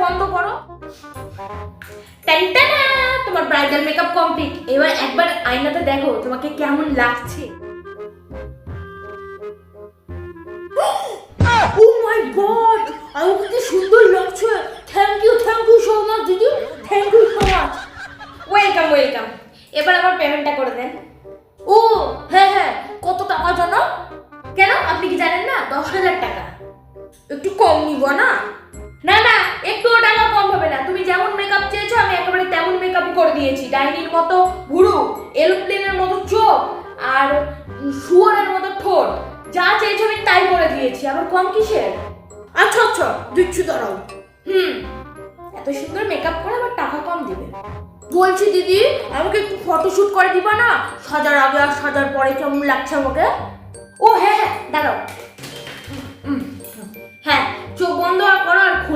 বন্ধ করো। টানটানা, তোমার ব্রাইডাল মেকআপ কমপ্লিট। এবার একবার আয়নাতে দেখো তোমাকে কেমন লাগছে। ও মাই গড, আমাকে কি সুন্দর লাগছে। থ্যাংক ইউ সো মাচ দিদি, thank you so much. Welcome. এবার আমার পেমেন্টটা করে দেন। ও হ্যাঁ, কত টাকা জানো? কেন, আপনি কি জানেন না? 10,000 টাকা। একটু কম নিব না? না, একটুও টাকা কম হবে না। তুমি যেমন মেকআপ চেয়েছো আমি একেবারে তেমন মেকআপ করে দিয়েছি। ডাইনির মতো ভুরু, এরোপ্লেনের মতো চোখ, আর শুয়োরের মতো ঠোঁট, যা চেয়েছো আমি তাই করে দিয়েছি। আবার কম কিসের? আচ্ছা দিচ্ছি, দাঁড়াও। এত সুন্দর মেকআপ করে আবার টাকা কম দিবে? বলছি দিদি, আমাকে একটু ফটোশুট করে দিবা না? সাজার আগে আর সাজার পরে কেমন লাগছে আমাকে? ও হ্যাঁ, দাঁড়াও। হ্যাঁ, চোখ বন্ধ করো আর খুলো।